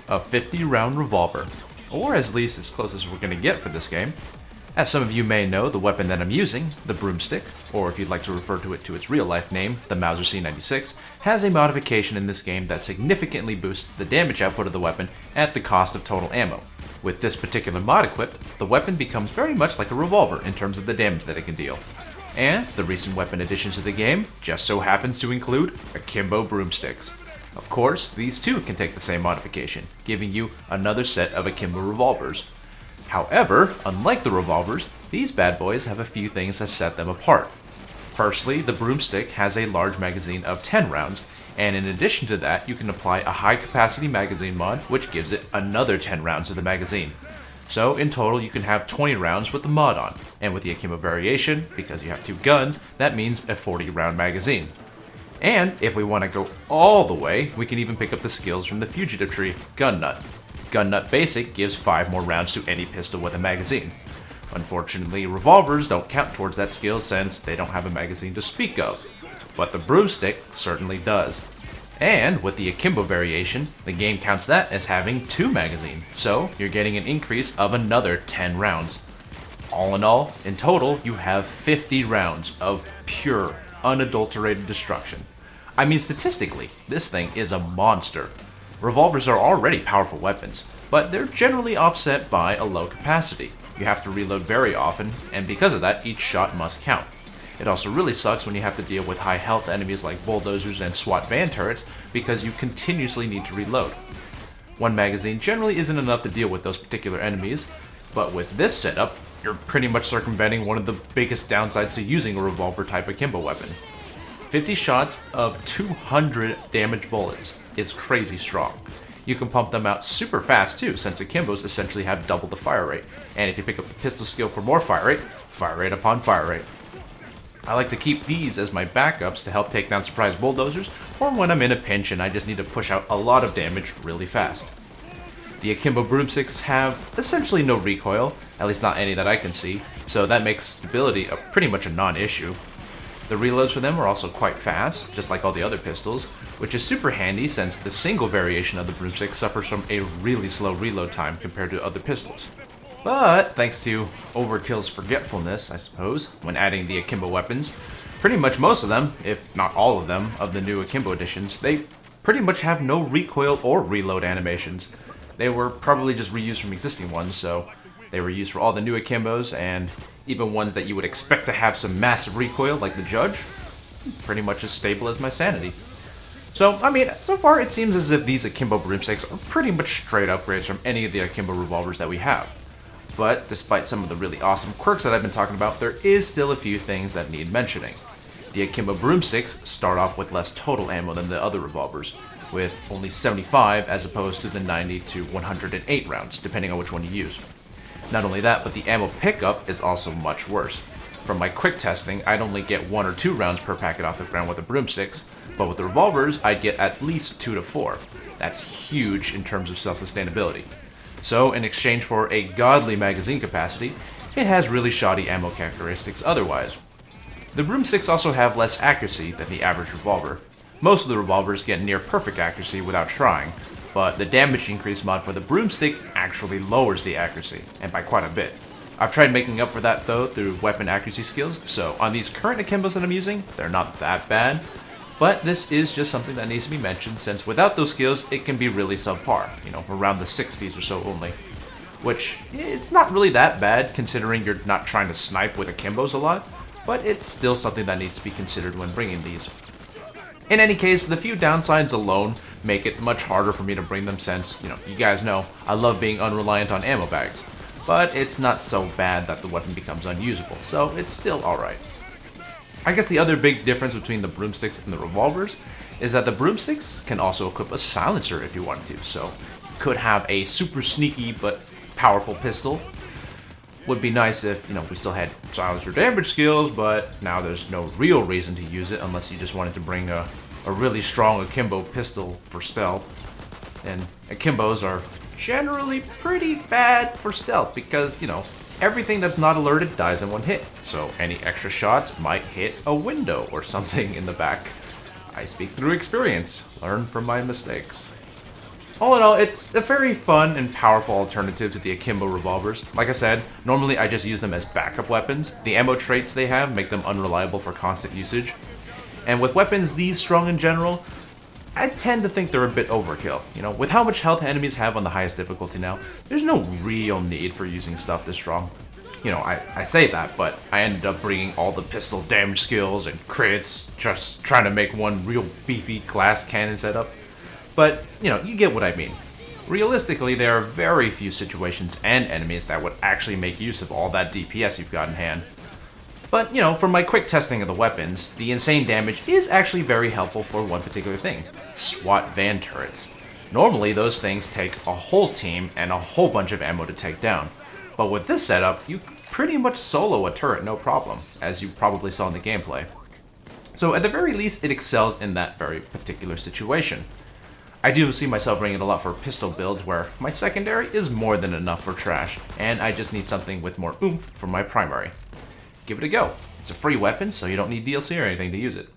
a 50-round revolver, or at least as close as we're going to get for this game. As some of you may know, the weapon that I'm using, the broomstick, or if you'd like to refer to it to its real-life name, the Mauser C96, has a modification in this game that significantly boosts the damage output of the weapon at the cost of total ammo. With this particular mod equipped, the weapon becomes very much like a revolver in terms of the damage that it can deal. And the recent weapon additions to the game just so happens to include Akimbo Broomsticks. Of course, these too can take the same modification, giving you another set of Akimbo revolvers. However, unlike the revolvers, these bad boys have a few things that set them apart. Firstly, the broomstick has a large magazine of 10 rounds, and in addition to that, you can apply a high capacity magazine mod, which gives it another 10 rounds to the magazine. So in total, you can have 20 rounds with the mod on, and with the Akimbo variation, because you have two guns, that means a 40 round magazine. And if we want to go all the way, we can even pick up the skills from the fugitive tree, Gun Nut. Gun Nut Basic gives 5 more rounds to any pistol with a magazine. Unfortunately, revolvers don't count towards that skill since they don't have a magazine to speak of, but the broomstick certainly does. And with the Akimbo variation, the game counts that as having 2 magazines, so you're getting an increase of another 10 rounds. All in all, in total, you have 50 rounds of pure, unadulterated destruction. I mean, statistically, this thing is a monster. Revolvers are already powerful weapons, but they're generally offset by a low capacity. You have to reload very often, and because of that, each shot must count. It also really sucks when you have to deal with high health enemies like bulldozers and SWAT van turrets because you continuously need to reload. One magazine generally isn't enough to deal with those particular enemies, but with this setup, you're pretty much circumventing one of the biggest downsides to using a revolver type Akimbo weapon. 50 shots of 200 damage bullets is crazy strong. You can pump them out super fast too, since Akimbos essentially have double the fire rate. And if you pick up the pistol skill for more fire rate upon fire rate. I like to keep these as my backups to help take down surprise bulldozers, or when I'm in a pinch and I just need to push out a lot of damage really fast. The Akimbo Broomsticks have essentially no recoil, at least not any that I can see, so that makes stability pretty much a non-issue. The reloads for them are also quite fast, just like all the other pistols, which is super handy since the single variation of the broomstick suffers from a really slow reload time compared to other pistols. But thanks to Overkill's forgetfulness, I suppose, when adding the Akimbo weapons, pretty much most of them, if not all of them, of the new Akimbo editions, they pretty much have no recoil or reload animations. They were probably just reused from existing ones, so they were used for all the new Akimbos, and even ones that you would expect to have some massive recoil, like the Judge, pretty much as stable as my sanity. So, I mean, so far it seems as if these Akimbo Broomsticks are pretty much straight upgrades from any of the Akimbo revolvers that we have. But despite some of the really awesome quirks that I've been talking about, there is still a few things that need mentioning. The Akimbo Broomsticks start off with less total ammo than the other revolvers, with only 75 as opposed to the 90 to 108 rounds, depending on which one you use. Not only that, but the ammo pickup is also much worse. From my quick testing, I'd only get 1 or 2 rounds per packet off the ground with the broomsticks, but with the revolvers, I'd get at least 2 to 4. That's huge in terms of self-sustainability. So, in exchange for a godly magazine capacity, it has really shoddy ammo characteristics otherwise. The broomsticks also have less accuracy than the average revolver. Most of the revolvers get near perfect accuracy without trying, but the damage increase mod for the broomstick actually lowers the accuracy, and by quite a bit. I've tried making up for that though through weapon accuracy skills, so on these current Akimbos that I'm using, they're not that bad, but this is just something that needs to be mentioned since without those skills, it can be really subpar, around the 60s or so only. Which, it's not really that bad considering you're not trying to snipe with Akimbos a lot, but it's still something that needs to be considered when bringing these. In any case, the few downsides alone make it much harder for me to bring them since, you guys know, I love being unreliant on ammo bags. But it's not so bad that the weapon becomes unusable, so it's still alright. I guess the other big difference between the broomsticks and the revolvers is that the broomsticks can also equip a silencer if you wanted to, so you could have a super sneaky but powerful pistol. Would be nice if, we still had silencer damage skills, but now there's no real reason to use it unless you just wanted to bring a really strong Akimbo pistol for stealth. And Akimbos are generally pretty bad for stealth because, everything that's not alerted dies in one hit. So any extra shots might hit a window or something in the back. I speak through experience. Learn from my mistakes. All in all, it's a very fun and powerful alternative to the Akimbo revolvers. Like I said, normally I just use them as backup weapons. The ammo traits they have make them unreliable for constant usage. And with weapons these strong in general, I tend to think they're a bit overkill. You know, with how much health enemies have on the highest difficulty now, there's no real need for using stuff this strong. You know, I say that, but I ended up bringing all the pistol damage skills and crits, just trying to make one real beefy glass cannon setup. But, you know, you get what I mean. Realistically, there are very few situations and enemies that would actually make use of all that DPS you've got in hand. But, you know, from my quick testing of the weapons, the insane damage is actually very helpful for one particular thing: SWAT van turrets. Normally, those things take a whole team and a whole bunch of ammo to take down. But with this setup, you pretty much solo a turret no problem, as you probably saw in the gameplay. So at the very least, it excels in that very particular situation. I do see myself bringing it a lot for pistol builds where my secondary is more than enough for trash, and I just need something with more oomph for my primary. Give it a go. It's a free weapon, so you don't need DLC or anything to use it.